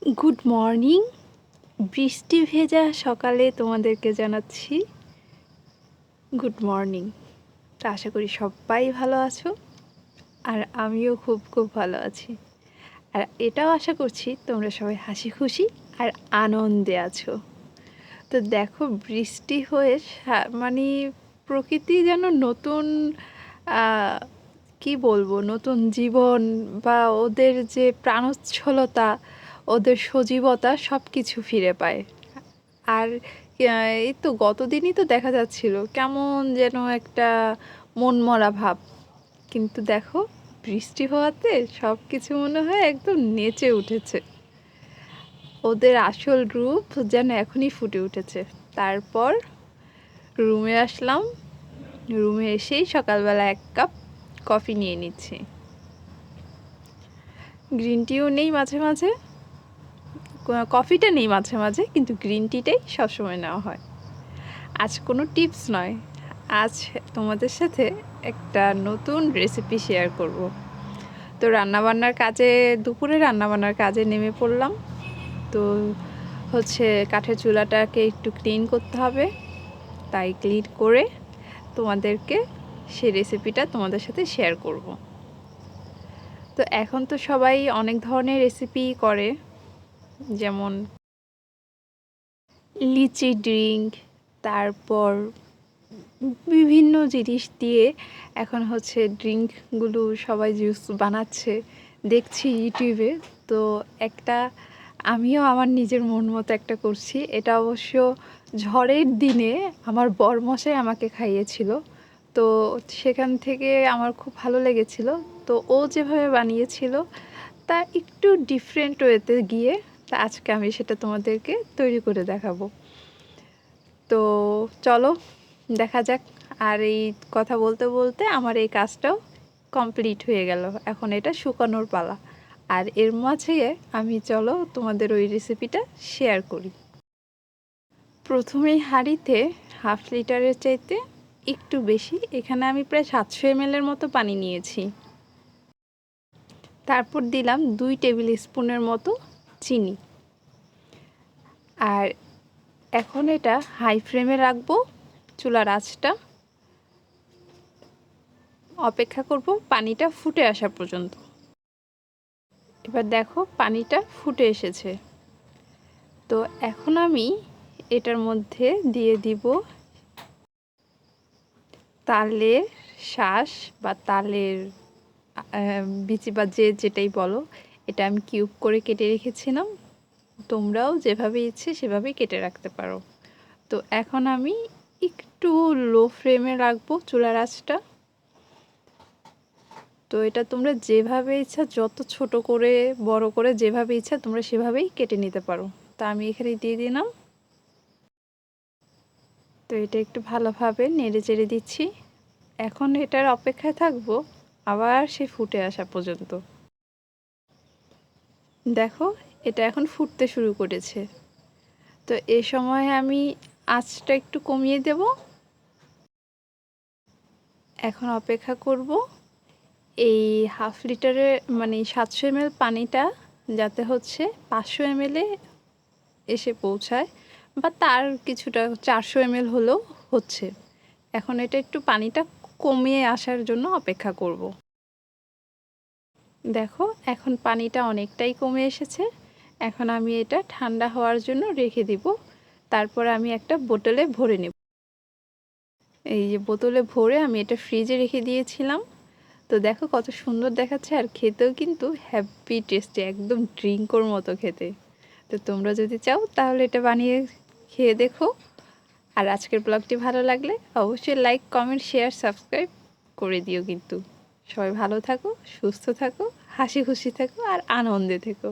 Good morning. বৃষ্টি ভেজা সকালে তোমাদেরকে জানাচ্ছি গুড মর্নিং। তো আশা করি সবাই ভালো আছো, আর আমিও খুব খুব ভালো আছি। আর এটাও আশা করছি তোমরা সবাই হাসি খুশি আর আনন্দে আছো। তো দেখো, বৃষ্টি হয়ে মানে প্রকৃতি যেন নতুন কি বলবো, নতুন জীবন বা ওদের যে প্রাণোচ্ছলতা, ওদের সজীবতা সব কিছু ফিরে পায়। আর এই তো গতদিনই তো দেখা যাচ্ছিল কেমন যেন একটা মনমরা ভাব, কিন্তু দেখো বৃষ্টি হওয়াতে সব কিছু মনে হয় একদম নেচে উঠেছে। ওদের আসল রূপ যেন এখনই ফুটে উঠেছে। তারপর রুমে আসলাম, রুমে এসেই সকালবেলা 1 কাপ কফি নিয়ে নিচ্ছি। গ্রিন টিও নেই মাঝে মাঝে, কফিটা নেই মাঝে মাঝে, কিন্তু গ্রিন টিটাই সবসময় নেওয়া হয়। আজ কোনো টিপস নয়, আজ তোমাদের সাথে একটা নতুন রেসিপি শেয়ার করব। তো দুপুরে রান্নাবান্নার কাজে নেমে পড়লাম। তো কাঠের চুলাটাকে একটু ক্লিন করতে হবে, তাই ক্লিন করে তোমাদেরকে সেই রেসিপিটা তোমাদের সাথে শেয়ার করব। তো এখন তো সবাই অনেক ধরনের রেসিপি করে, যেমন লিচি ড্রিঙ্ক, তারপর বিভিন্ন জিনিস দিয়ে এখন ড্রিঙ্কগুলো সবাই জুস বানাচ্ছে, দেখছি ইউটিউবে। তো আমিও আমার নিজের মন মতো একটা করছি। এটা অবশ্য ঝড়ের দিনে আমার বরমশাই আমাকে খাইয়েছিল, তো সেখান থেকে আমার খুব ভালো লেগেছিল। তো ও যেভাবে বানিয়েছিল তা একটু ডিফারেন্ট ওয়েতে গিয়ে আজকে আমি সেটা তোমাদেরকে তৈরি করে দেখাবো। তো চলো দেখা যাক। আর এই কথা বলতে বলতে আমার এই কাজটাও কমপ্লিট হয়ে গেল। এখন এটা শুকানোর পালা। আর এর মাঝে আমি তোমাদের ওই রেসিপিটা শেয়ার করি। প্রথমেই হাঁড়িতে 1/2 লিটারের চাইতে একটু বেশি, এখানে আমি প্রায় 700 ml মতো পানি নিয়েছি। তারপর দিলাম 2 টেবিল স্পুনের মতো চিনি। আর এখন এটা হাই ফ্লেমে রাখবো, চুলার আঁচটা অপেক্ষা করব পানিটা ফুটে আসা পর্যন্ত। এবার দেখো পানিটা ফুটে এসেছে। তো এখন আমি এটার মধ্যে দিয়ে দিব তালের শাঁস বা তালের বিচি বা যেটাই বলো। এটা আমি কিউব করে কেটে রেখেছিলাম, তোমরাও যেভাবে ইচ্ছে সেভাবেই কেটে রাখতে পারো। তো এখন আমি একটু লো ফ্লেমে রাখবো চুলার আঁচটা। তো এটা তোমরা যেভাবে ইচ্ছা, যত ছোট করে বড় করে যেভাবে ইচ্ছা তোমরা সেভাবেই কেটে নিতে পারো। তা আমি এখানে দিয়ে দিলাম। তো এটা একটু ভালোভাবে নেড়ে চেড়ে দিচ্ছি। এখন এটার অপেক্ষায় থাকবো আবার সে ফুটে আসা পর্যন্ত। দেখো এটা এখন ফুটতে শুরু করেছে। তো এ সময় আমি আঁচটা একটু কমিয়ে দেব। এখন অপেক্ষা করব এই 1/2 লিটারে মানে 700 ml পানিটা যাতে 500 ml এসে পৌঁছায়, বা তার কিছুটা 400 ml হলেও হচ্ছে। এখন এটা একটু পানিটা কমিয়ে আসার জন্য অপেক্ষা করব। দেখো এখন পানিটা অনেকটাই কমে এসেছে। এখন আমি এটা ঠান্ডা হওয়ার জন্য রেখে দিব। তারপর আমি একটা বোতলে ভরে নেব। এই যে বোতলে ভরে আমি এটা ফ্রিজে রেখে দিয়েছিলাম। তো দেখো কত সুন্দর দেখাচ্ছে, আর খেতেও কিন্তু হ্যাপি টেস্টি, একদম ড্রিঙ্কর মতো খেতে। তো তোমরা যদি চাও তাহলে এটা বানিয়ে খেয়ে দেখো। আর আজকের ব্লগটি ভালো লাগলে অবশ্যই লাইক, কমেন্ট, শেয়ার, সাবস্ক্রাইব করে দিও। কিন্তু সবাই ভালো থাকো, সুস্থ থাকো, হাসি খুশি থাকো আর আনন্দে থেকো।